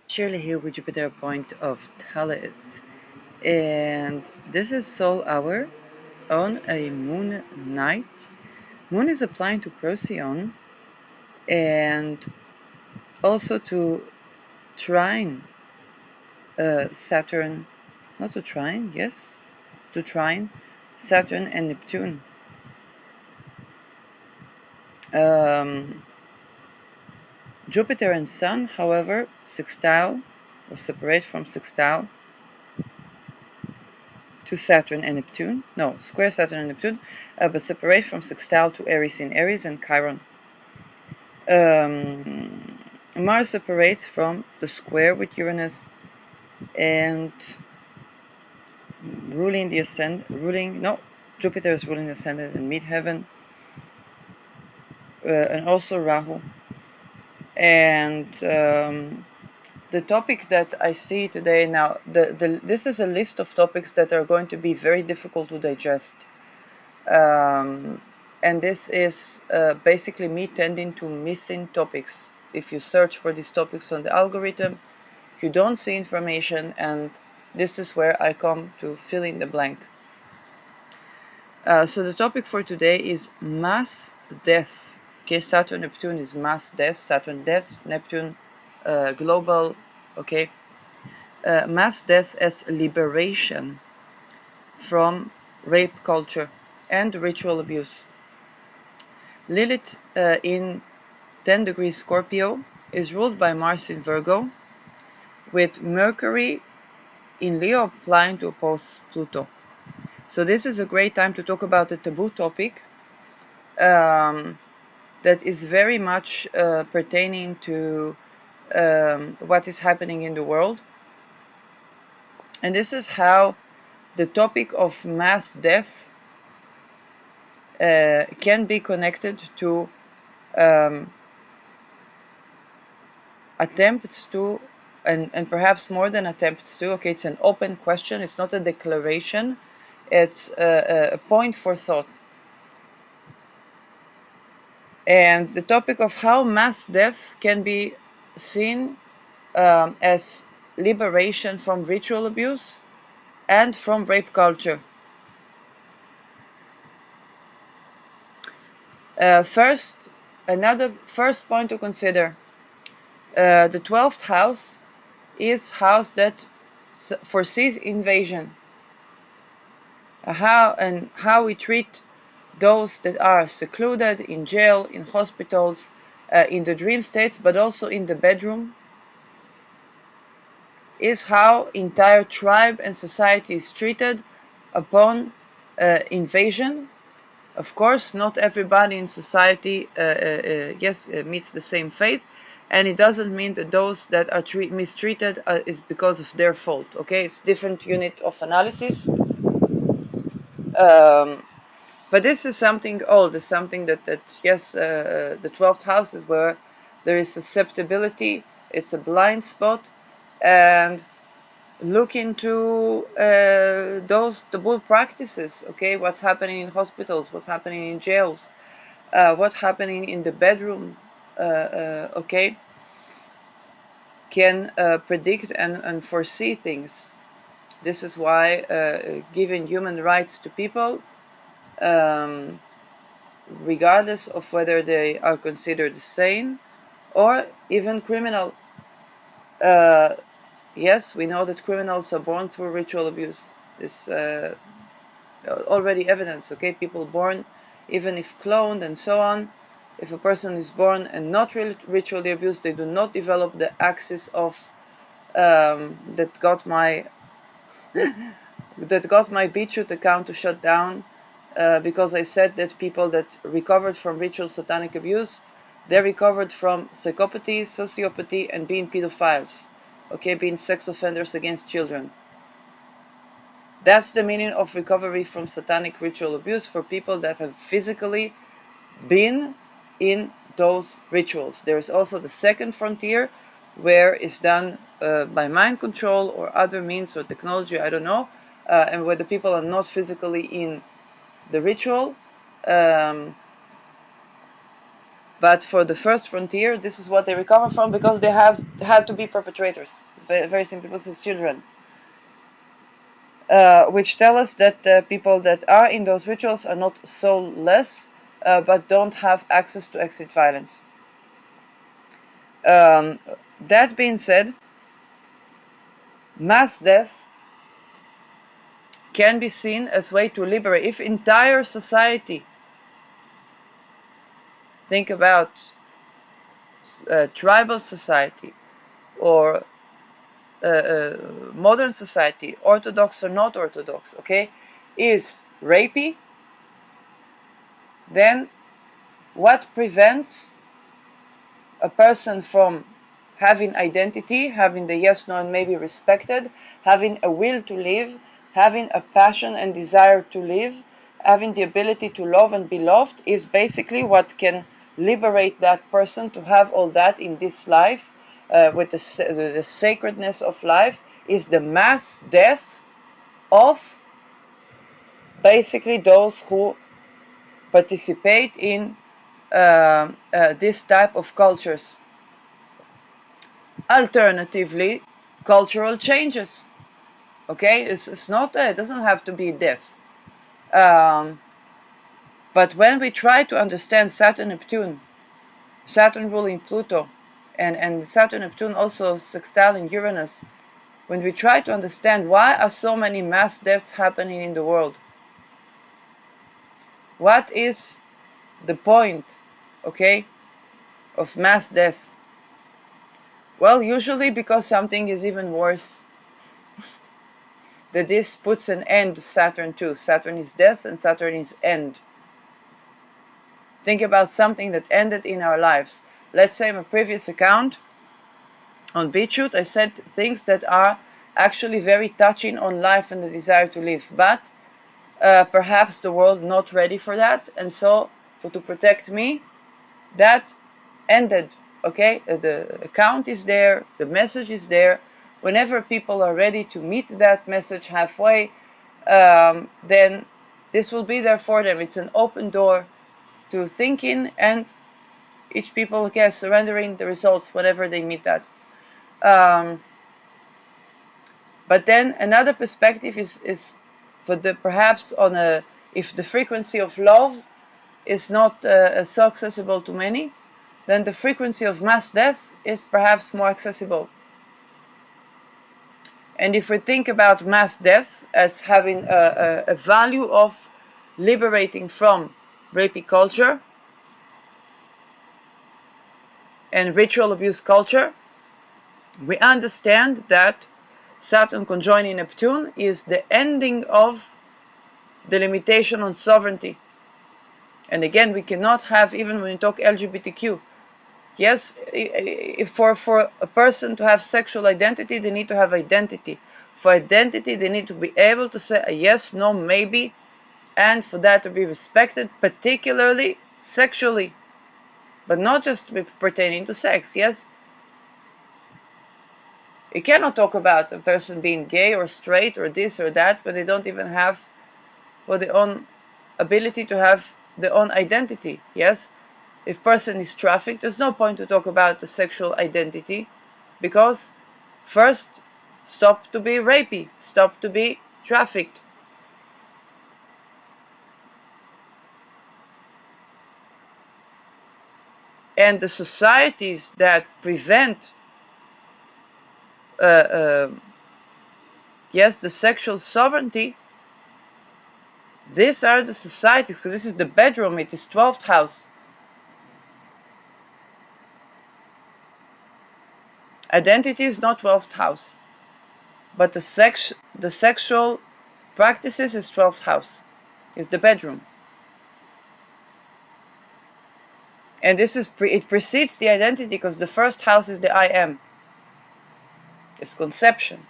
Shirley here with Jupiter point of Thales, and this is Sol hour on a moon night. Moon is applying to Procyon and also to trine Saturn, not to trine, yes, to trine Saturn and Neptune. Jupiter and Sun, however, sextile or separate from sextile to Saturn and Neptune. No, square Saturn and Neptune, but separate from sextile to Aries in Aries and Chiron. Mars separates from the square with Uranus and Jupiter is ruling the ascendant in midheaven, and also Rahu. And the topic that I see today now, this is a list of topics that are going to be very difficult to digest. And this is basically me tending to missing topics. If you search for these topics on the algorithm, you don't see information, and this is where I come to fill in the blank. So the topic for today is mass death. Okay, Saturn Neptune is mass death. Saturn death, Neptune global. Okay, mass death as liberation from rape culture and ritual abuse. Lilith in 10 degrees Scorpio is ruled by Mars in Virgo, with Mercury in Leo applying to oppose Pluto. So this is a great time to talk about a taboo topic that is very much pertaining to what is happening in the world. And this is how the topic of mass death can be connected to attempts to, and perhaps more than attempts to, okay, it's an open question, it's not a declaration, it's a point for thought. And the topic of how mass death can be seen as liberation from ritual abuse and from rape culture. First point to consider, the 12th house is house that foresees invasion. How we treat those that are secluded in jail, in hospitals, in the dream states, but also in the bedroom, is how entire tribe and society is treated upon invasion. Of course, not everybody in society meets the same faith, and it doesn't mean that those that are mistreated is because of their fault. Okay, it's different unit of analysis. But this is something old. It's something that the 12th house is where there is susceptibility. It's a blind spot, and look into those taboo practices. Okay, what's happening in hospitals, what's happening in jails, what's happening in the bedroom. Okay, can predict and foresee things. This is why giving human rights to people, regardless of whether they are considered sane or even criminal. Yes, we know that criminals are born through ritual abuse. This already evidence. Okay, people born, even if cloned and so on, if a person is born and not ritually abused, they do not develop the axis of that got my BitChute account to shut down, because I said that people that recovered from ritual satanic abuse, they recovered from psychopathy, sociopathy, and being pedophiles. Okay, being sex offenders against children. That's the meaning of recovery from satanic ritual abuse for people that have physically been in those rituals. There is also the second frontier, where it's done by mind control or other means or technology, I don't know, and where the people are not physically in the ritual, but But for the first frontier, this is what they recover from, because they have had to be perpetrators. It's very, very simple. Because it's children, which tell us that people that are in those rituals are not soulless, but don't have access to exit violence. That being said, mass death can be seen as a way to liberate. If entire society, think about tribal society or modern society, orthodox or not orthodox, okay, is rapey, then what prevents a person from having identity, having the yes, no, and maybe respected, having a will to live, having a passion and desire to live, having the ability to love and be loved, is basically what can liberate that person to have all that in this life, with the sacredness of life, is the mass death of basically those who participate in this type of cultures. Alternatively, cultural changes. Okay, it's not, it doesn't have to be death. But when we try to understand Saturn Neptune, Saturn ruling Pluto, and Saturn Neptune also sextile in Uranus, when we try to understand why are so many mass deaths happening in the world, what is the point, okay, of mass death? Well, usually because something is even worse, that this puts an end to Saturn too. Saturn is death and Saturn is end. Think about something that ended in our lives. Let's say in my previous account on BitChute, I said things that are actually very touching on life and the desire to live, but perhaps the world not ready for that, and so to protect me, that ended. Okay, the account is there, the message is there. Whenever people are ready to meet that message halfway, then this will be there for them. It's an open door to thinking, and each people, okay, surrendering the results whenever they meet that. But then another perspective is for the perhaps on a, if the frequency of love is not so accessible to many, then the frequency of mass death is perhaps more accessible. And if we think about mass death as having a value of liberating from rapey culture and ritual abuse culture, we understand that Saturn conjoining Neptune is the ending of the limitation on sovereignty. And again, we cannot have, even when we talk LGBTQ, yes, if for a person to have sexual identity, they need to have identity. For identity, they need to be able to say a yes, no, maybe, and for that to be respected, particularly sexually, but not just to be pertaining to sex, yes? You cannot talk about a person being gay or straight or this or that, but they don't even have for their own ability to have their own identity, yes? If person is trafficked, there's no point to talk about the sexual identity, because first, stop to be rapey, stop to be trafficked. And the societies that prevent, yes, the sexual sovereignty, these are the societies, because this is the bedroom, it is 12th house. Identity is not 12th house, but the sexual practices is 12th house, is the bedroom. And this is it precedes the identity, because the first house is the I am. It's conception.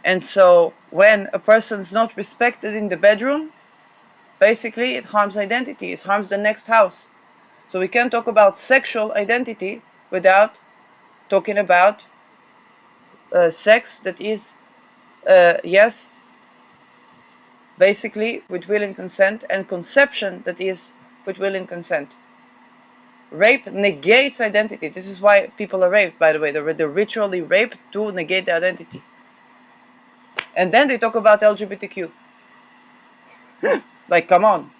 And so when a person's not respected in the bedroom, basically it harms identity, it harms the next house. So we can't talk about sexual identity without talking about sex that is, yes, basically with will and consent, and conception that is with will and consent. Rape negates identity. This is why people are raped, by the way. They're ritually raped to negate the identity. And then they talk about LGBTQ. Like, come on.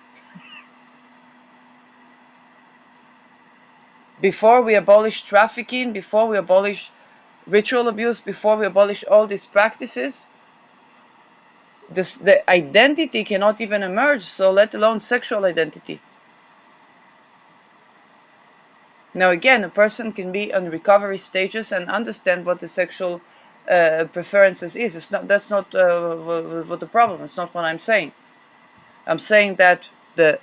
Before we abolish trafficking, before we abolish ritual abuse, before we abolish all these practices, the identity cannot even emerge, so let alone sexual identity. Now again, a person can be on recovery stages and understand what the sexual preferences is. That's not what the problem. It's not what I'm saying. I'm saying that the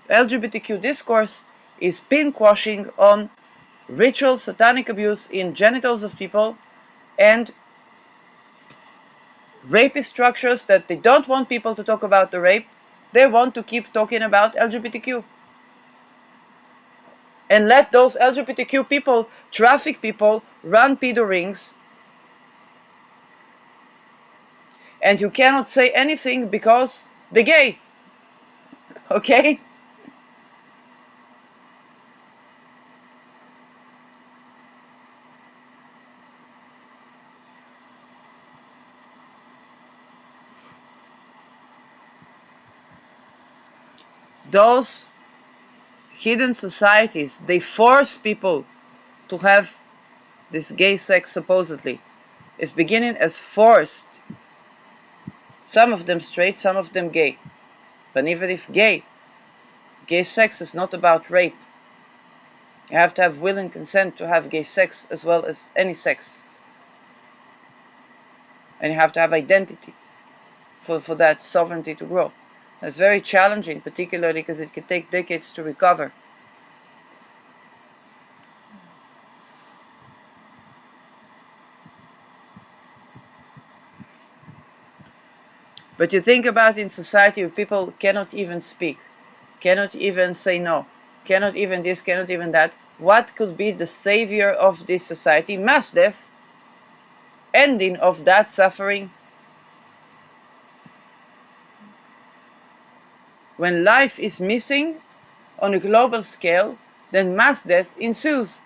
LGBTQ discourse is pinkwashing on ritual satanic abuse in genitals of people and rapist structures that they don't want people to talk about the rape. They want to keep talking about LGBTQ. And let those LGBTQ people traffic people, run pedo rings, and you cannot say anything because they're gay. Okay? Those hidden societies, they force people to have this gay sex supposedly. It's beginning as forced. Some of them straight, some of them gay. But even if gay sex is not about rape. You have to have will and consent to have gay sex as well as any sex. And you have to have identity for that sovereignty to grow. That's very challenging, particularly because it can take decades to recover. But you think about in society where people cannot even speak, cannot even say no, cannot even this, cannot even that. What could be the savior of this society? Mass death, ending of that suffering. When life is missing on a global scale, then mass death ensues.